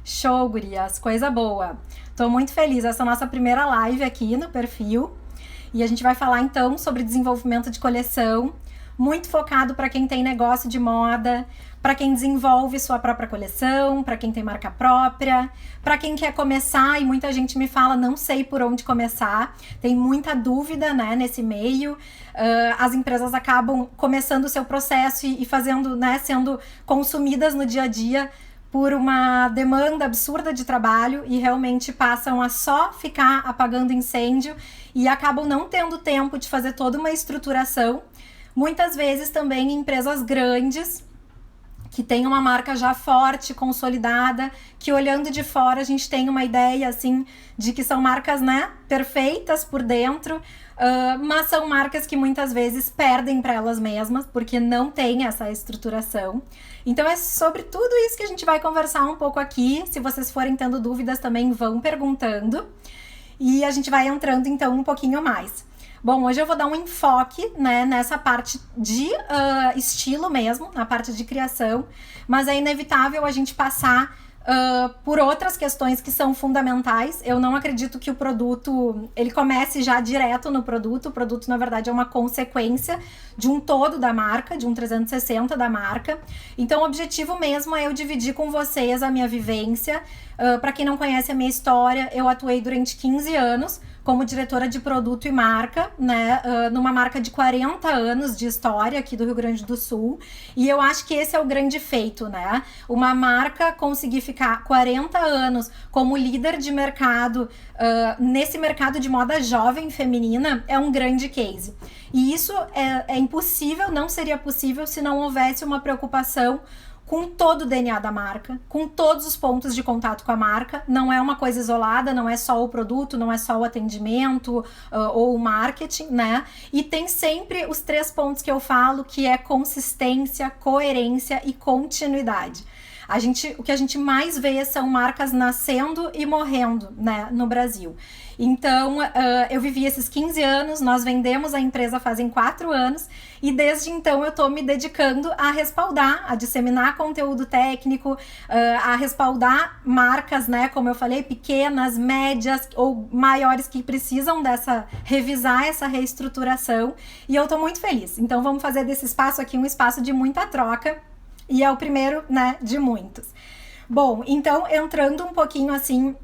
Show, gurias, coisa boa. Tô muito feliz, essa é a nossa primeira live aqui no perfil. E a gente vai falar então sobre desenvolvimento de coleção, muito focado para quem tem negócio de moda, para quem desenvolve sua própria coleção, para quem tem marca própria, para quem quer começar e muita gente me fala, não sei por onde começar, tem muita dúvida, né, nesse meio. As empresas acabam começando o seu processo e fazendo, né, sendo consumidas no dia a dia por uma demanda absurda de trabalho e realmente passam a só ficar apagando incêndio e acabam não tendo tempo de fazer toda uma estruturação. Muitas vezes também em empresas grandes, que tem uma marca já forte, consolidada, que olhando de fora a gente tem uma ideia assim de que são marcas, né, perfeitas por dentro, mas são marcas que muitas vezes perdem para elas mesmas porque não tem essa estruturação. Então é sobre tudo isso que a gente vai conversar um pouco aqui. Se vocês forem tendo dúvidas também vão perguntando e a gente vai entrando então um pouquinho mais. Bom, hoje eu vou dar um enfoque, né, nessa parte de estilo mesmo, na parte de criação, mas é inevitável a gente passar por outras questões que são fundamentais. Eu não acredito que o produto, ele comece já direto no produto. O produto, na verdade, é uma consequência de um todo da marca, de um 360 da marca. Então, o objetivo mesmo é eu dividir com vocês a minha vivência. Para quem não conhece a minha história, eu atuei durante 15 anos como diretora de produto e marca, né, numa marca de 40 anos de história aqui do Rio Grande do Sul, e eu acho que esse é o grande feito, né, uma marca conseguir ficar 40 anos como líder de mercado, nesse mercado de moda jovem feminina, é um grande case, e isso é impossível, não seria possível se não houvesse uma preocupação com todo o DNA da marca, com todos os pontos de contato com a marca. Não é uma coisa isolada, não é só o produto, não é só o atendimento ou o marketing, né? E tem sempre os 3 pontos que eu falo, que é consistência, coerência e continuidade. O que a gente mais vê são marcas nascendo e morrendo, né, no Brasil. Então, eu vivi esses 15 anos, nós vendemos a empresa fazem 4 anos e desde então eu tô me dedicando a respaldar, a disseminar conteúdo técnico, a respaldar marcas, né, como eu falei, pequenas, médias ou maiores que precisam revisar essa reestruturação e eu tô muito feliz. Então, vamos fazer desse espaço aqui um espaço de muita troca. E é o primeiro, né, de muitos. Bom, então, entrando um pouquinho assim,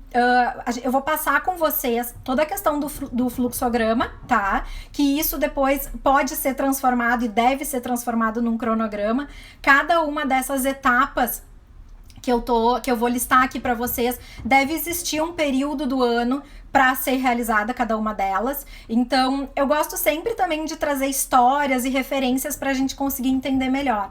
eu vou passar com vocês toda a questão do fluxograma, tá? Que isso depois pode ser transformado e deve ser transformado num cronograma. Cada uma dessas etapas que eu vou listar aqui para vocês, deve existir um período do ano para ser realizada cada uma delas. Então, eu gosto sempre também de trazer histórias e referências para a gente conseguir entender melhor.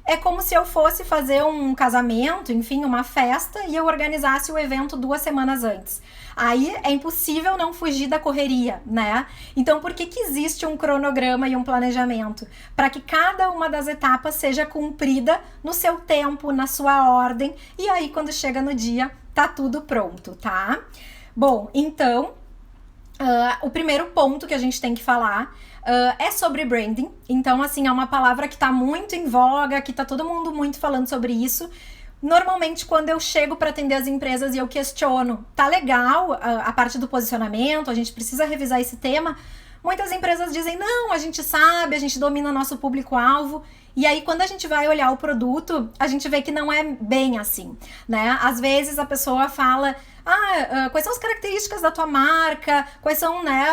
É como se eu fosse fazer um casamento, enfim, uma festa, e eu organizasse o evento 2 semanas antes. Aí é impossível não fugir da correria, né? Então, por que existe um cronograma e um planejamento? Para que cada uma das etapas seja cumprida no seu tempo, na sua ordem, e aí quando chega no dia, tá tudo pronto, tá? Bom, então, o primeiro ponto que a gente tem que falar é sobre branding. Então, assim, é uma palavra que tá muito em voga, que tá todo mundo muito falando sobre isso. Normalmente, quando eu chego para atender as empresas e eu questiono, tá legal a parte do posicionamento, a gente precisa revisar esse tema, muitas empresas dizem, não, a gente sabe, a gente domina nosso público-alvo. E aí, quando a gente vai olhar o produto, a gente vê que não é bem assim, né? Às vezes a pessoa fala, quais são as características da tua marca, quais são, né,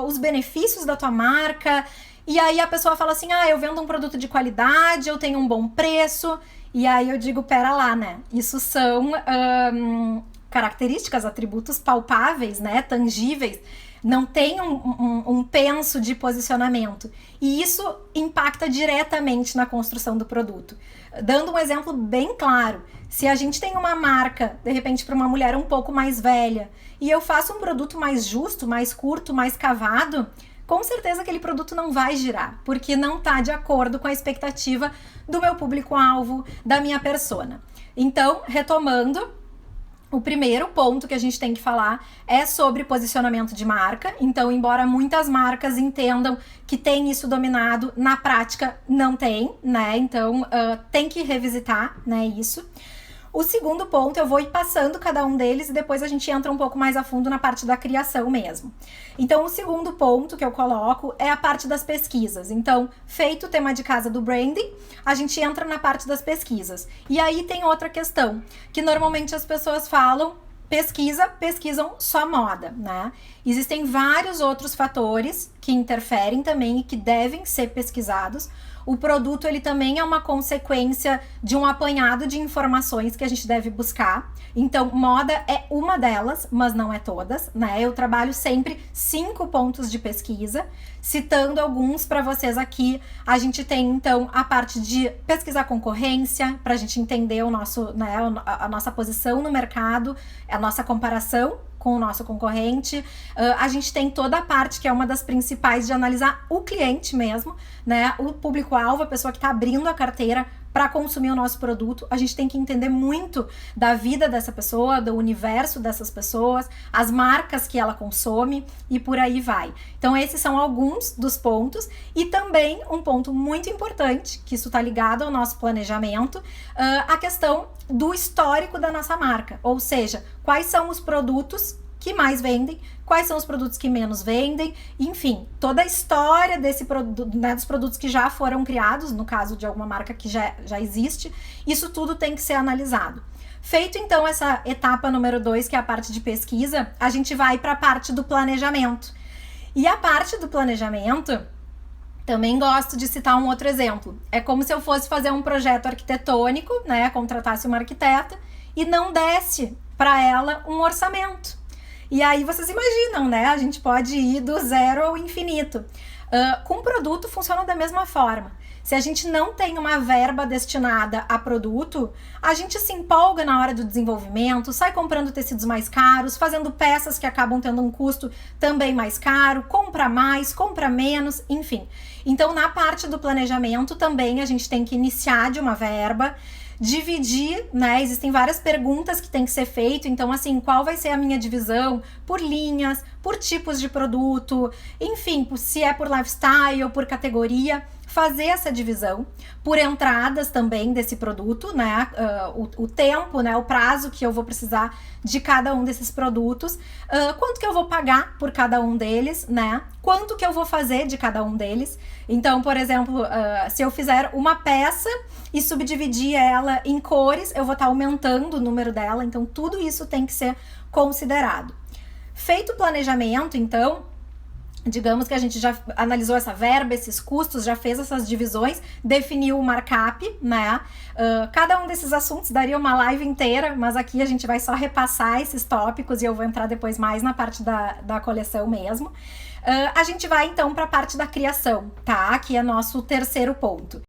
os benefícios da tua marca, e aí a pessoa fala assim, eu vendo um produto de qualidade, eu tenho um bom preço, e aí eu digo, pera lá, né, isso são características, atributos palpáveis, né, tangíveis, não tem um penso de posicionamento. E isso impacta diretamente na construção do produto. Dando um exemplo bem claro, se a gente tem uma marca, de repente, para uma mulher um pouco mais velha, e eu faço um produto mais justo, mais curto, mais cavado, com certeza aquele produto não vai girar, porque não está de acordo com a expectativa do meu público-alvo, da minha persona. Então, retomando, o primeiro ponto que a gente tem que falar é sobre posicionamento de marca. Então, embora muitas marcas entendam que tem isso dominado, na prática não tem, né? Então, tem que revisitar, né, isso. O segundo ponto, eu vou ir passando cada um deles e depois a gente entra um pouco mais a fundo na parte da criação mesmo. Então, o segundo ponto que eu coloco é a parte das pesquisas. Então, feito o tema de casa do branding, a gente entra na parte das pesquisas. E aí tem outra questão, que normalmente as pessoas falam, pesquisam só moda, né? Existem vários outros fatores que interferem também e que devem ser pesquisados. O produto, ele também é uma consequência de um apanhado de informações que a gente deve buscar. Então, moda é uma delas, mas não é todas, né? Eu trabalho sempre 5 pontos de pesquisa, citando alguns para vocês aqui. A gente tem, então, a parte de pesquisar concorrência, para a gente entender o nosso, né, a nossa posição no mercado, a nossa comparação com o nosso concorrente. A gente tem toda a parte que é uma das principais de analisar o cliente mesmo, né? O público-alvo, a pessoa que está abrindo a carteira para consumir o nosso produto. A gente tem que entender muito da vida dessa pessoa, do universo dessas pessoas, as marcas que ela consome e por aí vai. Então esses são alguns dos pontos e também um ponto muito importante, que isso está ligado ao nosso planejamento, a questão do histórico da nossa marca, ou seja, quais são os produtos que mais vendem, quais são os produtos que menos vendem, enfim, toda a história desse produto, né, dos produtos que já foram criados, no caso de alguma marca que já existe, isso tudo tem que ser analisado. Feito então essa etapa número 2, que é a parte de pesquisa, a gente vai para a parte do planejamento. E a parte do planejamento, também gosto de citar um outro exemplo. É como se eu fosse fazer um projeto arquitetônico, né, contratasse uma arquiteta e não desse para ela um orçamento. E aí vocês imaginam, né? A gente pode ir do zero ao infinito. Com produto funciona da mesma forma. Se a gente não tem uma verba destinada a produto, a gente se empolga na hora do desenvolvimento, sai comprando tecidos mais caros, fazendo peças que acabam tendo um custo também mais caro, compra mais, compra menos, enfim. Então, na parte do planejamento também a gente tem que iniciar de uma verba, dividir, né? Existem várias perguntas que tem que ser feito. Então, assim, qual vai ser a minha divisão por linhas, por tipos de produto, enfim, se é por lifestyle, por categoria, fazer essa divisão, por entradas também desse produto, né? O tempo, né? O prazo que eu vou precisar de cada um desses produtos, quanto que eu vou pagar por cada um deles, né? Quanto que eu vou fazer de cada um deles. Então, por exemplo, se eu fizer uma peça e subdividir ela em cores, eu vou estar aumentando o número dela, então tudo isso tem que ser considerado. Feito o planejamento, então, digamos que a gente já analisou essa verba, esses custos, já fez essas divisões, definiu o markup, né? Cada um desses assuntos daria uma live inteira, mas aqui a gente vai só repassar esses tópicos e eu vou entrar depois mais na parte da coleção mesmo. A gente vai então para a parte da criação, tá? Que é nosso terceiro ponto.